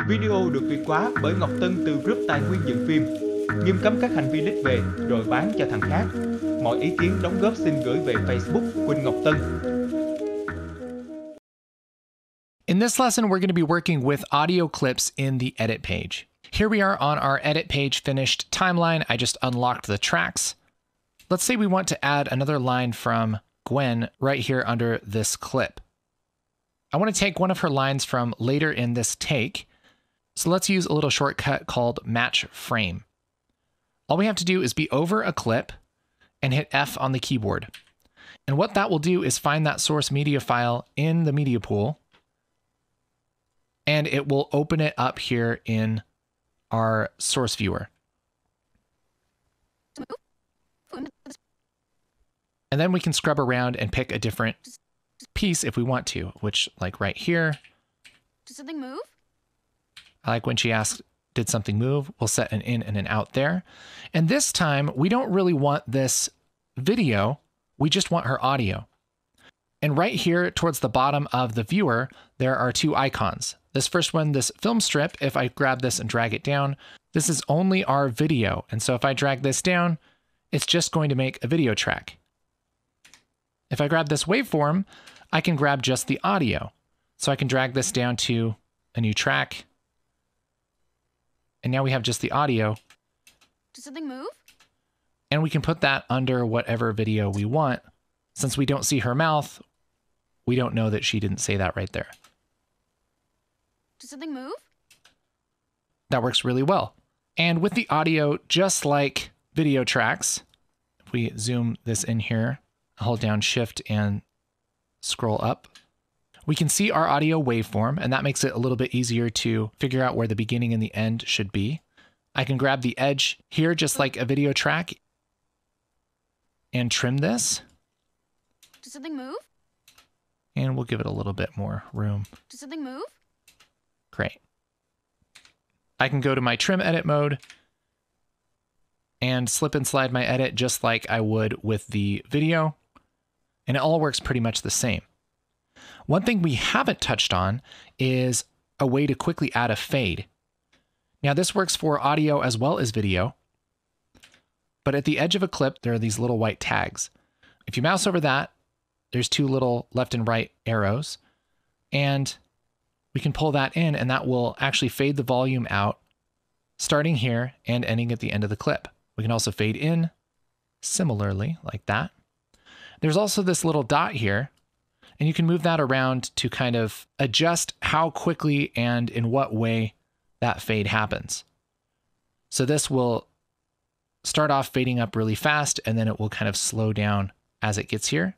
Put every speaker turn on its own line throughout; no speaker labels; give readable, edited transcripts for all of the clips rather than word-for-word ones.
Video được Việt hóa bởi Ngọc Tân từ group tài nguyên dựng phim. Nghiêm cấm các hành vi lít về rồi bán cho thằng khác. Mọi ý kiến đóng góp xin gửi về Facebook Quỳnh Ngọc Tân.
In this lesson, we're going to be working with audio clips in the edit page. Here we are on our edit page finished timeline. I just unlocked the tracks. Let's say we want to add another line from Gwen right here under this clip. I want to take one of her lines from later in this take. So let's use a little shortcut called match frame. All we have to do is be over a clip and hit F on the keyboard. And what that will do is find that source media file in the media pool, and it will open it up here in our source viewer. And then we can scrub around and pick a different piece if we want to, which, like right here.
Did something move?
I like when she asked, did something move? We'll set an in and an out there. And this time, we don't really want this video. We just want her audio. And right here towards the bottom of the viewer, there are two icons. This first one, this film strip, if I grab this and drag it down, this is only our video. And so if I drag this down, it's just going to make a video track. If I grab this waveform, I can grab just the audio. So I can drag this down to a new track. And now we have just the audio.
Did something move?
And we can put that under whatever video we want. Since we don't see her mouth, we don't know that she didn't say that right there.
Did something move?
That works really well. And with the audio, just like video tracks, if we zoom this in here, hold down Shift and scroll up, we can see our audio waveform, and that makes it a little bit easier to figure out where the beginning and the end should be. I can grab the edge here, just like a video track, and trim this.
Did something move?
And we'll give it a little bit more room.
Did something move?
Great. I can go to my trim edit mode and slip and slide my edit just like I would with the video. And it all works pretty much the same. One thing we haven't touched on is a way to quickly add a fade. Now this works for audio as well as video, but at the edge of a clip, there are these little white tags. If you mouse over that, there's two little left and right arrows, and we can pull that in, and that will actually fade the volume out, starting here and ending at the end of the clip. We can also fade in similarly like that. There's also this little dot here, and you can move that around to kind of adjust how quickly and in what way that fade happens. So this will start off fading up really fast, and then it will kind of slow down as it gets here.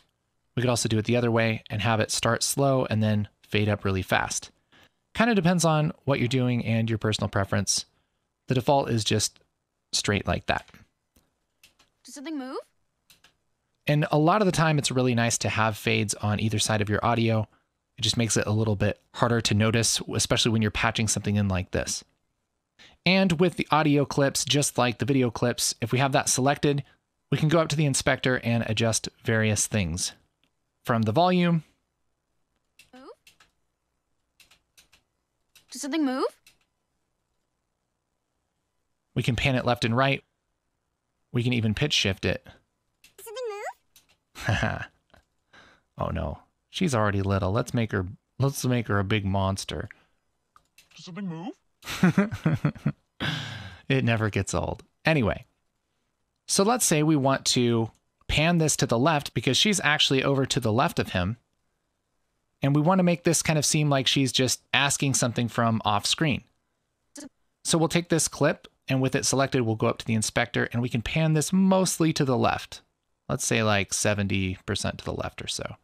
We could also do it the other way and have it start slow and then fade up really fast. Kind of depends on what you're doing and your personal preference. The default is just straight like that.
Did something move?
And a lot of the time, it's really nice to have fades on either side of your audio. It just makes it a little bit harder to notice, especially when you're patching something in like this. And with the audio clips, just like the video clips, if we have that selected, we can go up to the inspector and adjust various things. From the volume.
Move? Did something move?
We can pan it left and right. We can even pitch shift it.
Did something move?
Oh no, she's already little. Let's make her a big monster.
Does something move?
It never gets old. Anyway, so let's say we want to pan this to the left because she's actually over to the left of him. And we want to make this kind of seem like she's just asking something from off screen. So we'll take this clip, and with it selected, we'll go up to the inspector and we can pan this mostly to the left. Let's say like 70% to the left or so.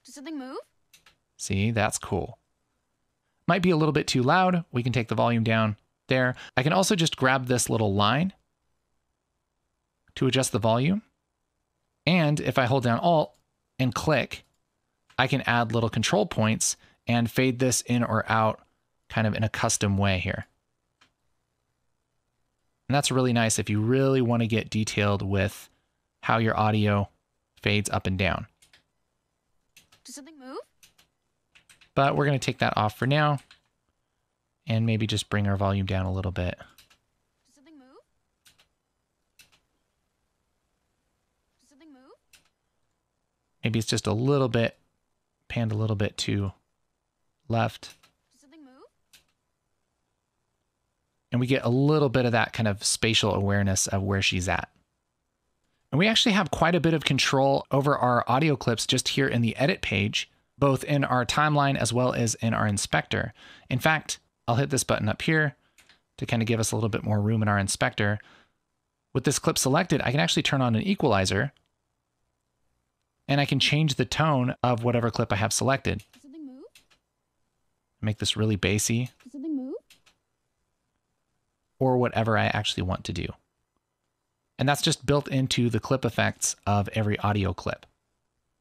Did something move?
See, that's cool. Might be a little bit too loud. We can take the volume down there. I can also just grab this little line to adjust the volume. And if I hold down Alt and click, I can add little control points and fade this in or out kind of in a custom way here. And that's really nice if you really want to get detailed with how your audio fades up and down.
Did something move?
But we're going to take that off for now. And maybe just bring our volume down a little bit.
Did something move? Did something move?
Maybe it's just a little bit, panned a little bit to left.
Did something move?
And we get a little bit of that kind of spatial awareness of where she's at. And we actually have quite a bit of control over our audio clips just here in the edit page, both in our timeline as well as in our inspector. In fact, I'll hit this button up here to kind of give us a little bit more room in our inspector. With this clip selected, I can actually turn on an equalizer and I can change the tone of whatever clip I have selected.
Did something move?
Make this really bassy
Did something move?
or whatever I actually want to do. And that's just built into the clip effects of every audio clip.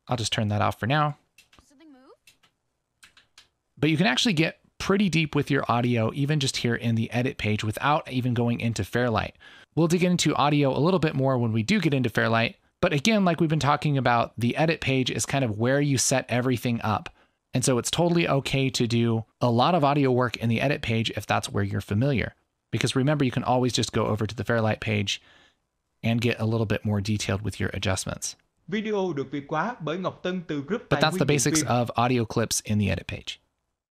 I'll just turn that off for now.
Did something move?
But you can actually get pretty deep with your audio, even just here in the edit page without even going into Fairlight. We'll dig into audio a little bit more when we do get into Fairlight. But again, like we've been talking about, the edit page is kind of where you set everything up. And so it's totally okay to do a lot of audio work in the edit page if that's where you're familiar. Because remember, you can always just go over to the Fairlight page and get a little bit more detailed with your adjustments.
Video được Việt hóa bởi Ngọc Tân từ group
But
tài
that's the
nguyên dựng
basics
phim.
of audio clips in the edit page.